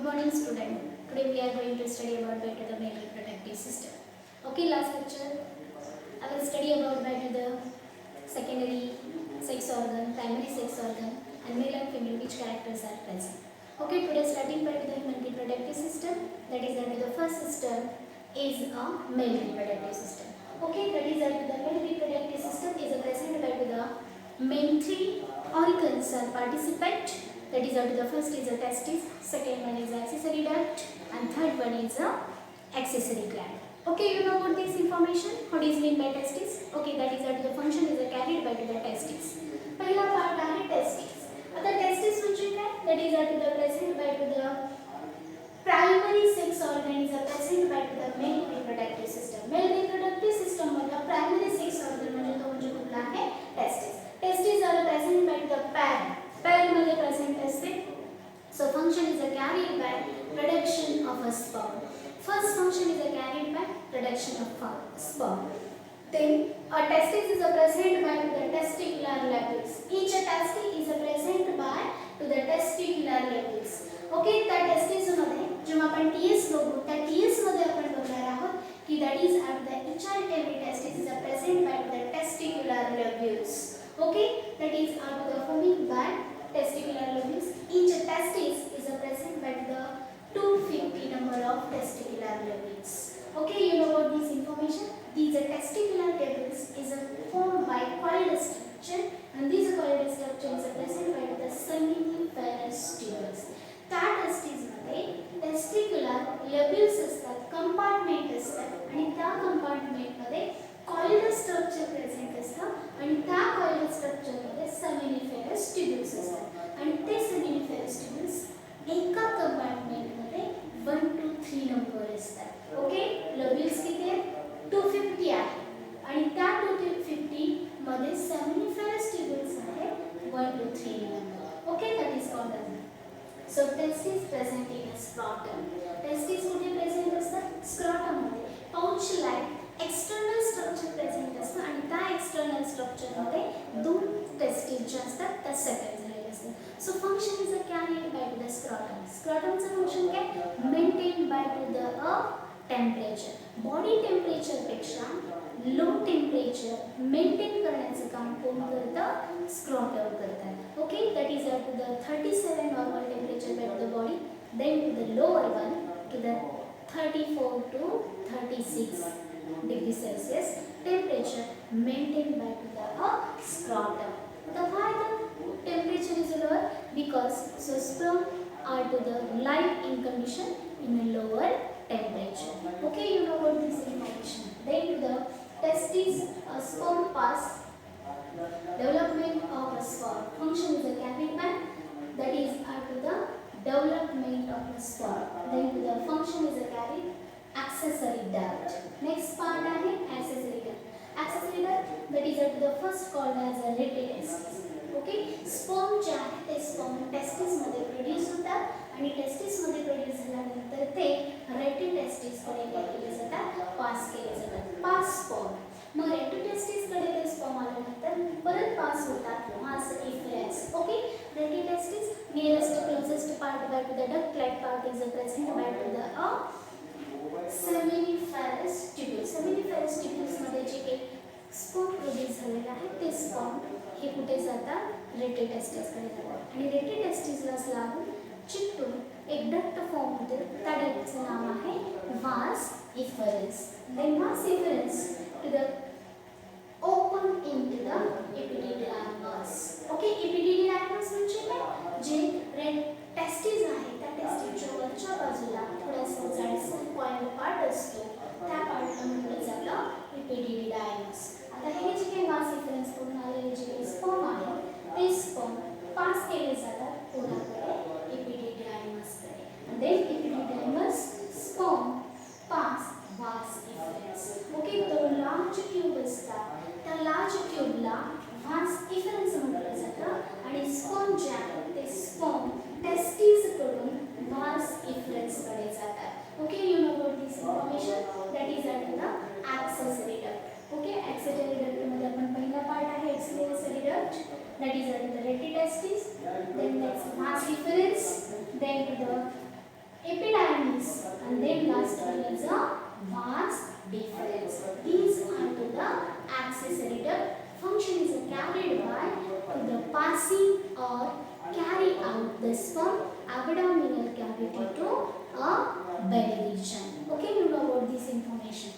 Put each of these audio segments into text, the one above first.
morning student. Today we are going to study about better the male reproductive system. Okay, last lecture I will study about better the secondary sex organ, primary sex organ and male and female which characters are present. Okay, today starting by the human reproductive system, that is under the first system is a male reproductive system. Okay, that is under the male reproductive system is a present by the main three organs are participate. That is under the first is a testis, second one is accessory duct and third one is a accessory gland. Okay, you know about this information? What is mean by testis? Okay, that is that the function is carried by to the testis. पहिला part आहे testis. आता testis म्हणजे काय? That is that the present by to the primary sex organ is present by to the male reproductive system. Male reproductive system मधला primary sex organ म्हणजे तो म्हणजे कुठला आहे? Testis. Testis are present by the pair. Pair मध्ये present असते. So function is carried by production of a sperm. First function is carried by production of sperm. Then a testis is present by the testicular lobes. Each testis is present by to the testicular lobes. Okay, त्या testis मध्ये जेव्हा आपण TS बघू त्या TS मध्ये आपण बघणार आहोत की that is at the each and every testis is present by the testicular lobes. Okay, that is are forming by testicular lobes. Each testis is present by the 250 number of testicular lobes. Okay, you know about this information. These testicular lobes is formed by coiled structure, and this coiled structure is present by the seminiferous tubules. त्या testis मध्ये testicular lobes असतात, compartment असतात आणि त्या compartment मध्ये coiled structure present असतं आणि त्या coiled structure मध्ये seminiferous tubules असतात आणि ते seminiferous tubules एका कंपार्टमेंट मध्ये 1 to 3 नंबर असतात. ओके, लोब्युल्स किती आहेत? 250 आहे आणि त्या 250 मध्ये सेमिनिफेरस ट्यूब्युल्स आहेत 1 to 3 number. Okay, that is called as so testis present in scrotum. Testis कुठे प्रेझेंट असतात? स्क्रॉटम मध्ये. Pouch like external structure present असतं आणि त्या एक्सटर्नल स्ट्रक्चर मध्ये दोन टेस्टिस जे असतात त्या सेपरेट झालेले असतात. So function is carried by the scrotum. Scrotum's function क्या? Maintained by the temperature. Body temperature पेक्षा low temperature maintain करण्याचं काम कोण करतं? Scrotum करतात. Okay, that is at the 37 normal temperature by the body, then to the lower one to the 34 to 36 degree Celsius temperature maintained by the scrotum. The why the temperature is lower? Because so sperm are to the live in condition in a lower temperature. Okay, you know about this information. Then to the testis, sperm pass development of a sperm. Function is a carried by that is to the development of the sperm. Then to the function is a carried accessory duct. Next part आहे accessory duct. Accessory duct that is at the first called as a retitestis. Okay, sperm जे आहे ते sperm testis मध्ये produce होतात आणि testis मध्ये produce झाल्यानंतर ते रेटिटेस्टिस कडे काय केले जातात? पास केले जातात. पास स्पर्म मग रेटिटेस्टिस कडे ते स्पर्म आल्यानंतर परत पास होतात vas deferens. Okay, rete testis nearest closest part by to the duct like part is present by to the seminiferous tubules. Seminiferous tubules मध्ये जे काही स्पर्म प्रोड्यूस झालेला आहे ते स्पर्म हे कुठे जातात? रेटिटेस्टिसकडे जातात आणि रेटिटेस्टिसलाच लागून चिकटून एक डक्ट फॉर्म होते. त्या डक्टचं नाव आहे वास deferens. Then vas deferens to the open into the epididymis. Okay, epididymis म्हणजे काय? जे टेस्टिस आहे त्या टेस्टिसच्या वरच्या बाजूला थोडासा जाडसर कॉइल पार्ट असतो, त्या पार्टला म्हटलं जातं एपिडिडायमस. आता हे जे काही वास इफरन्स करून आलेले जे काही स्पर्म आहे ते स्पर्म पास केले जातात कोणाकडे? एपिडिडायमसकडे. and then epididymis sperm pass vas efferens. Okay, तो लार्ज ट्यूब असतात त्या लार्ज ट्यूबला vas efferens म्हटलं जातं आणि स्पर्म जे आहे ते स्पर्म टेस्टिस कडून vas efferens कडे जातात. Okay, you know about this information. That is at the accessory duct. Okay, accessory duct मध्ये आपण पहिला पार्ट आहे accessory duct, that is at the retitestis, then next vas efferens, then to the and then last one is a vas deferens. These are to the accessory duct. Function is carried by to the passing or carry out this from abdominal cavity to a belly region. Okay, you know about this information.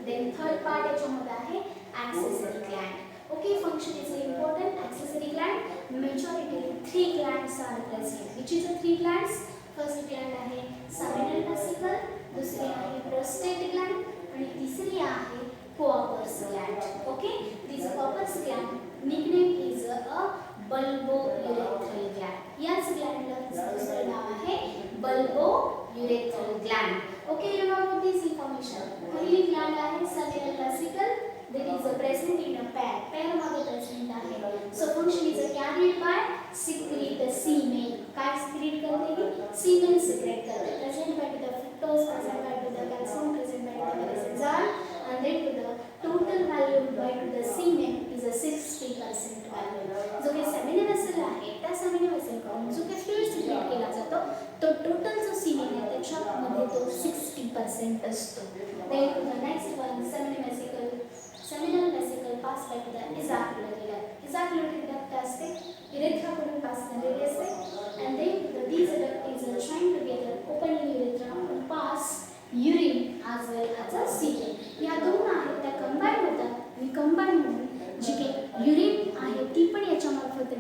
Then third part याच्यामध्ये आहे accessory gland. Okay, function is important. Accessory gland, majority 3 glands are present. Which is the 3 glands? First gland आहे seminal vesicle, दुसरी आहे prostate gland आणि तिसरी आहे Cowper's gland. Okay, this Cowper's gland nickname is a bulbourethral gland. याच glandला दुसरं नाव आहे bulbourethral gland. Okay, you know about this information. पहिली gland आहे seminal vesicle. That is present in a pair. Pair मध्ये present आहे. So function is carried by secrete semen. काय secrete करते की semen secrete करते. Present by the fructose, present by the calcium, present by the enzyme, and then to the total value by to the semen is a 60% value. जो काही seminal vessel आहे त्या seminal vessel कडून जो काही fluid secrete केला जातो तो total जो semen आहे त्याच्यामध्ये तो 60% असतो. Then to the next one, seminal vesicle. Seminal vesicle pass by to the ejaculatory duct. Ejaculatory duct असते urethra कडून pass झालेली असते and then these duct is joined together open in urethra and pass urine as well as a semen. या दोन आहेत त्या combine होतात आणि कंबाईन होऊन जी काही urine आहे ती पण याच्यामार्फत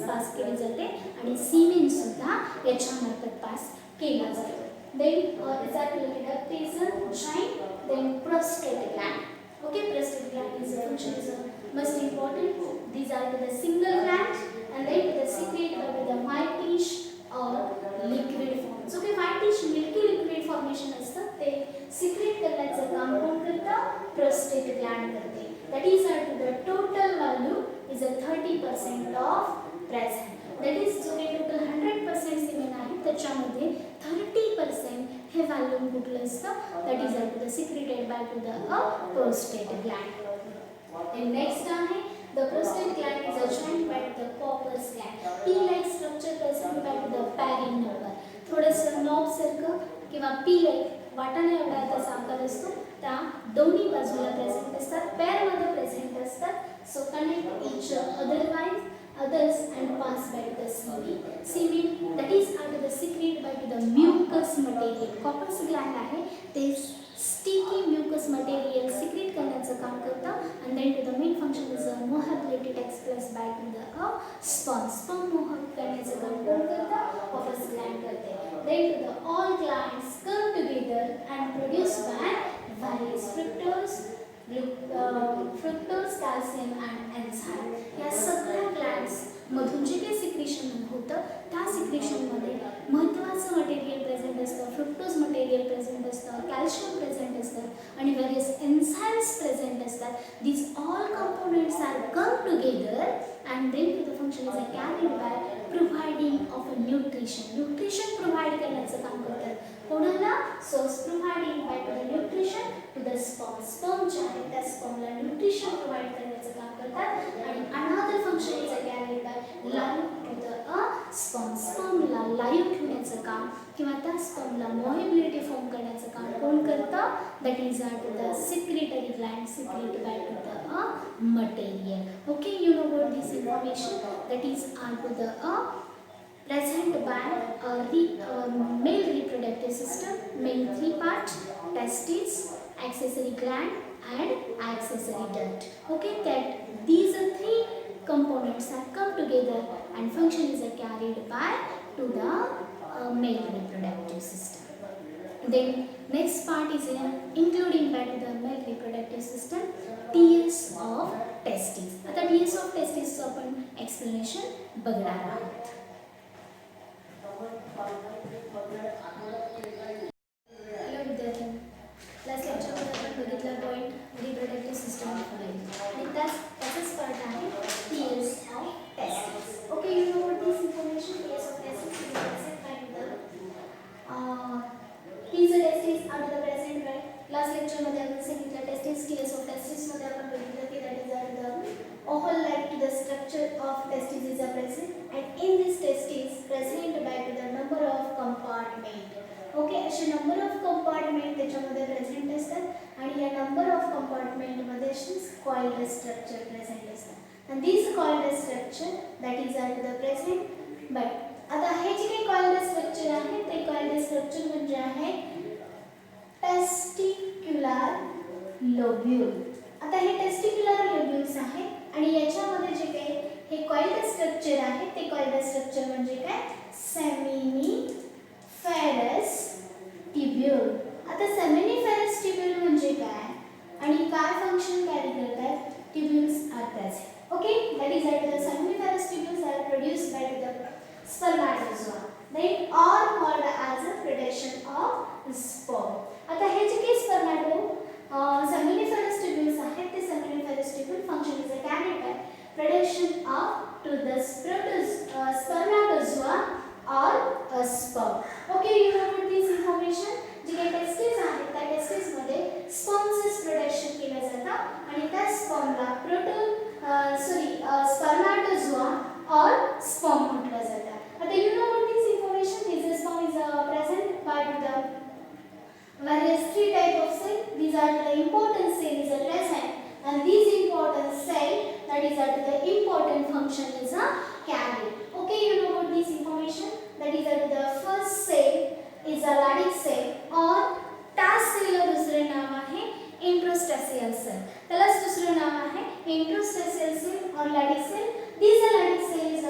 पास केली जाते आणि semen सुद्धा याच्यामार्फत पास केला जातो. Then ejaculatory duct is joined, then prostate gland. Okay, prostate gland is a function is most important. These are the single glands and then the secrete by the whitish or liquid form. So okay, whitish milky liquid formation असतं ते secrete करण्याचं काम कोण करतं? Prostate gland करते. That is the total value is a 30% of present. That is जो काही total 100% semen आहे त्याच्यामध्ये 30% हे व्हॉल्यूम कुठलं असतं? That is the secreted by to the prostate gland. And next आहे the prostate gland is joined by the Cowper's gland. P-like structure present by the pairing number. थोडंसं knob सारखं किंवा P-like वाटाणा एवढा त्याचा आकार असतो त्या दोन्ही बाजूला प्रेझेंट असतात पेअरमध्ये प्रेझेंट असतात. सो connect etch otherwise others and pass by the semen. Semen that is under the secrete by to the mucous material. Cowper's gland आहे ते sticky mucous material secrete करण्याचं काम करतं and then to the main function is a mobility takes place by to the sperm. Sperm move करण्याचं काम कोण करतं? Cowper's gland करते. Then to the all glands come together and produce by various fructose, calcium and enzyme. या सगळ्या glands मधून जे काही secretion होतं त्या सिक्रेशनमध्ये महत्त्वाचं मटेरियल प्रेझेंट असतं, फ्रुक्टोज मटेरियल प्रेझेंट असतं, कॅल्शियम प्रेझेंट असतं आणि व्हेरियस एन्झाइम्स प्रेझेंट असतात. These all components are come together and then to the function is carried by providing of a nutrition. Nutrition provide करण्याचं काम करतात कोणाला? Source providing by to the nutrition to the sperm. Sperm जे आहे त्या स्पर्मला nutrition provide करण्याचं काम करतात आणि another function is carried by live to the sperm. स्पर्मला लाईव्ह ठेवण्याचं काम किंवा त्या स्पर्मला मोबिलिटी फॉर्म करण्याचं काम कोण करतं? That is to the secretory gland secrete by to the material. Okay, you know about this information that is to the present by male reproductive system, main 3 parts: testes, accessory gland and accessory duct. Okay, that these 3 components are come together and function is carried by to the male reproductive system. Then next part is including by to the male reproductive system, TS of testes. आता TS of testes आपण explanation बघणार आहोत. Hello विद्यार्थ्यांनो, last लेक्चरमध्ये आपण बघितला point reproductive system of male आणि त्याचाच पार्ट आहे TS of testis. Okay, you know what this information. TS of testis is present by these testes are the present by last लेक्चरमध्ये आपण सांगितलं टेस्टिस. TS ऑफ टेस्टिसमध्ये आपण बघितलं की that is the oval like to the structure of testis is present and in this testis present by the number of compartment. Okay, okay, असे number of compartment त्याच्यामध्ये present असतात आणि या number of कंपार्टमेंटमध्ये coiled structure present असतात आणि this coiled structure that is are to the present but आता हे जे काही कॉइल्ड स्ट्रक्चर आहे ते कॉइल्ड स्ट्रक्चर म्हणजे आहे टेस्टिक्युलर लोब्यूल. आता हे टेस्टिक्युलर लोब्यूल्स आहे आणि याच्यामध्ये जे काही हे कॉइल्ड स्ट्रक्चर आहे ते कॉइल्ड स्ट्रक्चर म्हणजे काय सेमिनिफेरस ट्यूब्यूल. आता सेमिनिफेरस ट्यूब्यूल म्हणजे काय आणि काय फंक्शन कॅरी करतात tubules are present. Okay, that is that the seminiferous tubules are produced by the spermatozoa they are called as a predation of sperm. आता हे जे काही seminiferous tubules आहेत ते seminiferous tubule function is carried by predation of to the spermatozoa or a sperm. Okay, you know about this information. जे काही testis आहेत त्या testis मध्ये स्पर्मचे production केलं जातं आणि त्या स्पर्मला spermatozoa or sperm म्हटलं जातं. आता you know about this information. This sperm is present by the various three type of cell. These are the important cell is present and these important cell that is the important function is carried. Okay, you know about this information. That is the first cell is a Leydig cell or TAS cell ला दुसरे नाव आहे इंट्रोस्टॅसियल cell. त्यालाच दुसरे नाव आहे इंट्रोस्टॅसियल cell और Leydig cell. This Leydig cell is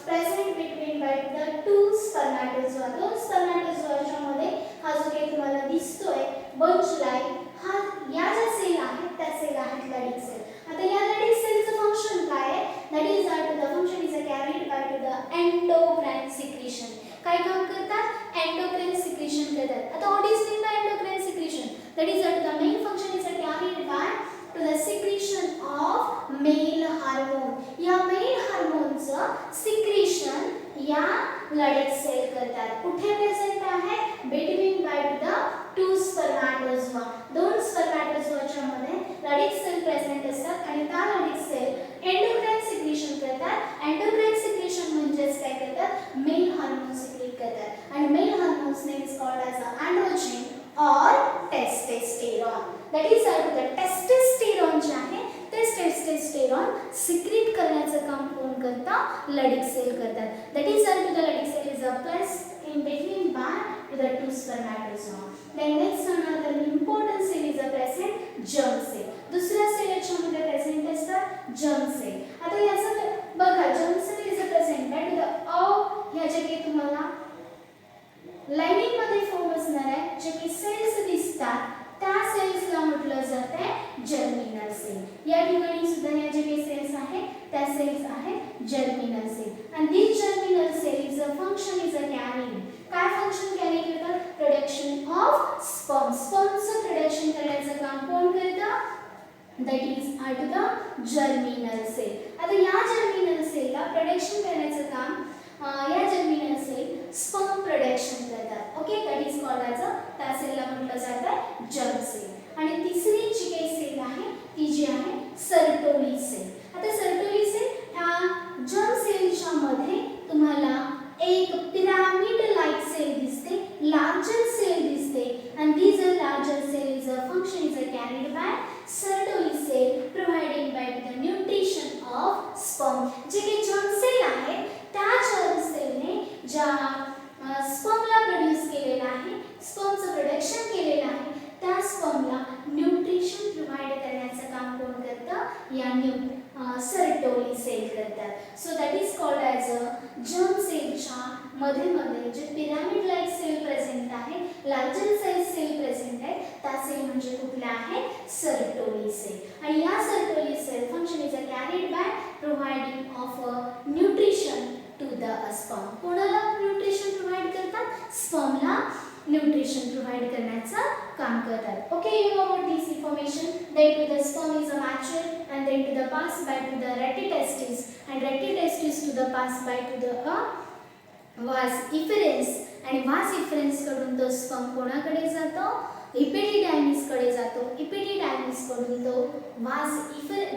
present between by the two spermatozoa. दोन spermatozoa मध्ये हा जो काही तुम्हाला दिसतोय बंच लाईन हा या ज्या सेल आहेत त्या सेल आहेत Leydig cell. आता या Leydig cellचं फंक्शन काय आहे? That is the function is carried by to the endocrine secretion. काय काम करतात? endocrine secretion करतात. आता what is mean by endocrine secretion? That is the main function is carried by to the secretion of male hormone. या male hormoneचं secretion या Leydig cell करतात. कुठे present आहे? between by the two spermatozoa. दोन स्पर्मॅटोझोआच्या मध्ये Leydig cell present असतात आणि त्या Leydig cell endocrine secretion करतात. endocrine secretion म्हणजेच काय करतात? male hormone secrete करतात आणि male hormones name is called as androgen or testosterone. That is the testosterone जे आहे तेच testosterone secrete करण्याचं काम कोण करतं? Leydig cell करतात. That is the Leydig cell is placed in between by to the two spermatozoa. Then next another important cell is present germ cell. दुसऱ्या cell याच्यामध्ये present असतात germ cell. आता याचं बघा germ cell is present by to the ह्या जे काही तुम्हाला lining मध्ये फॉर्म असणार आहे जे की सेल्स दिसतात त्या सेल्सला म्हटलं जाते जर्मिनल सेल. या ठिकाणी सुद्धा या जे काही सेल्स आहेत त्या सेल्स आहेत germinal cell. and this germinal cell is a function is a carrying. काय फंक्शन कॅरी करतात? Production of sperm. स्पर्मचं प्रोडक्शन करण्याचं काम कोण करतं? that is at the germinal cell. आता या germinal cellला प्रोडक्शन करण्याचं काम या जर्मिनल सेल स्पर्म प्रोडक्शन करतात. Okay, that is called as त्या सेलला म्हटलं जातं जर्म सेल. आणि तिसरी जी काही सेल आहे ती जी आहे सर्टोली सेल. आता सर्टोली सेल ह्या जर्म सेलच्या मध्ये तुम्हाला एक पिरामिड लाइक सेल दिसते, लार्जर सेल दिसते and these larger cell is a function is carried by Sertoli cell providing by the nutrition of sperm. जे काही जर्म सेल आहे त्या जर्म सेलने ज्या स्पर्मला प्रोड्यूस केलेला आहे, स्पर्मचं प्रोडक्शन केलेलं आहे त्या स्पर्मला न्यूट्रिशन प्रोव्हाइड करण्याचं काम कोण करतं? या सर्टोली सेल करतात. So that is called as a germ सेलच्या मध्ये जे पिरामिड लाइक सेल प्रेझेंट आहे, लार्जर सेल प्रेझेंट आहे त्या सेल म्हणजे कुठल्या आहेत? Sertoli cell. आणि या Sertoli cell function is carried by providing of nutrition to the sperm. कोणाला न्यूट्रिशन प्रोव्हाइड करतात? स्पर्मला न्यूट्रिशन प्रोव्हाइड करण्याचं काम करतात. Okay, you know about this information. Then to the sperm is mature and then to the pass by to the retitestis and retitestis to the pass by to the vas efferens आणि vas efferens कडून तो sperm कोणाकडे जातो? इपिडिडायमिस कडे जातो. इपिडिडायमिस कडून तो vas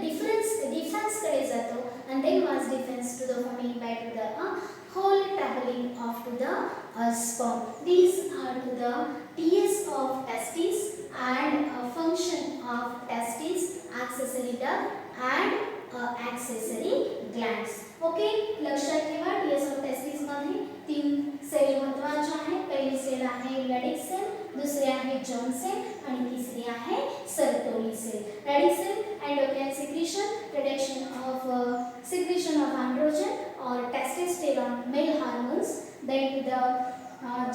difference कडे जातो and then vas difference to the forming by to the whole traveling off to the sperm. These are to the TS of testes and function of testes, accessory duct and accessory glands. Okay, लक्षात ठेवा TS of testes मध्ये 3 cell महत्त्वाचे आहेत. पहिली cell आहे रेडिक cell, दुसरी आहे germ cell आणि तिसरी आहे सर्टोली सेल. रेडिक cell endocrine secretion, reduction of secretion of androgen or testosterone male hormones, then to the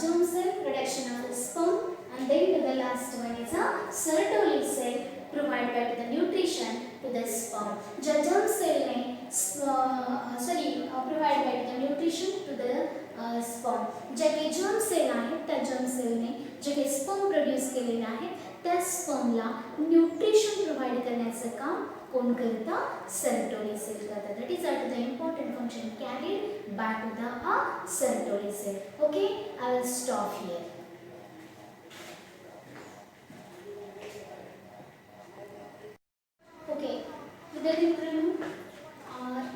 germ cell, reduction of the sperm, and then to the last one is a Sertoli cell, provide back the nutrition to the sperm. The germ cell may provide back the nutrition to the sperm. जे काही germ cell आहे त्या germ cell ने जे काही sperm produce केलेले आहे त्या sperm ला nutrition provide करण्याचं काम कोण करतं? Sertoli cell करतं. That is the important function carried by to the Sertoli cell. Okay, I will stop here. Okay, विद्यार्थी मित्रांनो,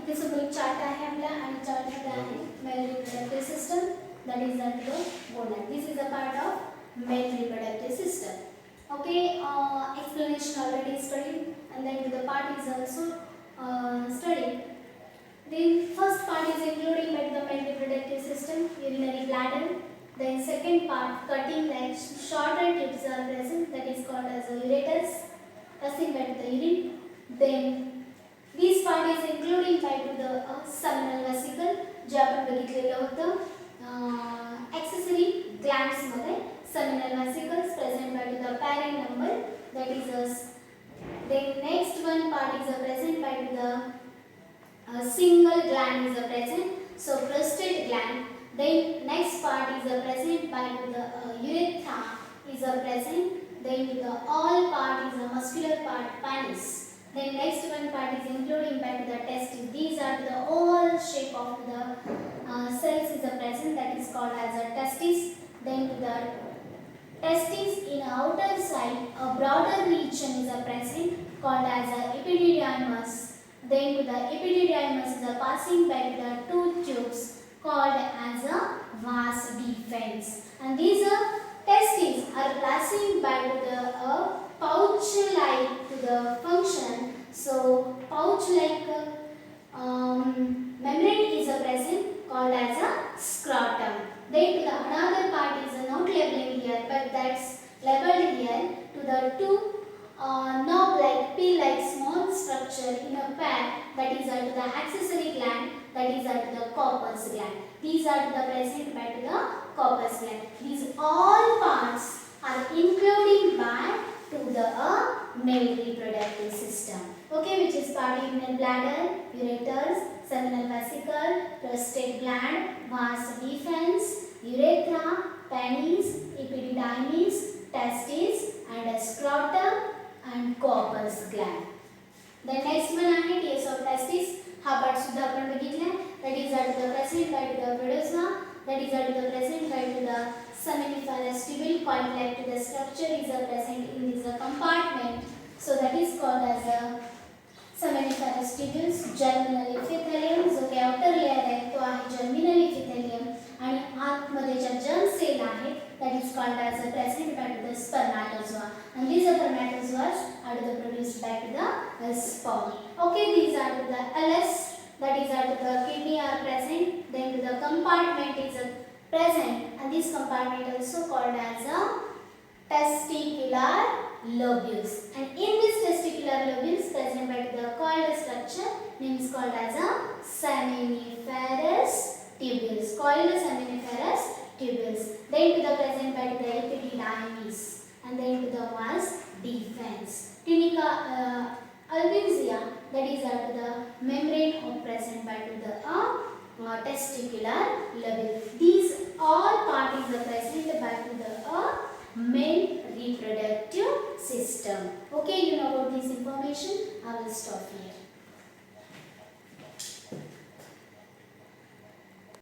इथे समोर एक चार्ट आहे आपला आणि चार्ट मध्ये आहे male reproductive system, that is the gonad. This is a part of male reproductive system. Okay, explanation already studied, and then the part is also studied. The first part is including by the male reproductive system, urinary bladder. Then second part, cutting legs, shorter tubes are present, that is called as a ureters, passing by the urine. Then this part is including by to the seminal vesicle, जे आपण बघितलेलं होतं accessory glands मध्ये. Seminal vesicles present by to the parent number, that is us. Then next one part is present by to the single gland is present, so prostate gland. Then next part is present by to the urethra is present. Then the all part is a muscular part, penis. Then next one part is including by to the testes. These are the all shape of the cells is present, that is called as a testes. Then to the testes in outer side, a broader region is present called as a epididymis. Then to the epididymis is passing by the two tubes called as a vas deferens. And these testes are passing by to the pouch-like to the function. So pouch-like membrane is present called as a scrotum. Then to the another part is not labeled here, but that's labeled here to the two knob-like, pea-like small structure in a pair, that is to the accessory gland, that is to the corpus gland. These are to the present by to the corpus gland. These all parts are including by to the male reproductive system. Okay, which is part urinary bladder, ureters, seminal vesicle, prostate gland, vas deferens, urethra, penis, epididymis, testes, and scrotum and corpus gland. The next one आहे TS of testes. हा part सुद्धा आपण बघितला. That is to the present by to the produced, that is to the present by to the seminiferous tubule, coil-like to the structure is present in this compartment. So that is called as a seminiferous tubules. Germinal epithelium, जो की outer layer आहे तो आहे germinal epithelium, आणि आतमध्ये ज्या germ cell आहे that is called as a present by to the spermatozoa, and these spermatozoas are to the produced by to the sperm. Okay, these are to the LS, that is to the kidney are present. Then to the compartment is present, and this compartment also called as a testicular lobules, and in this testicular lobules present by the coiled structure name is called as a seminiferous tubules, coiled seminiferous tubules. Then to the present by the epididymis, and then to the vas deferens. Tunica albizia, that is to the membrane of present by to the testicular lobule. These all parties are present by to the male reproductive system. Okay, you know about this information. I will stop here.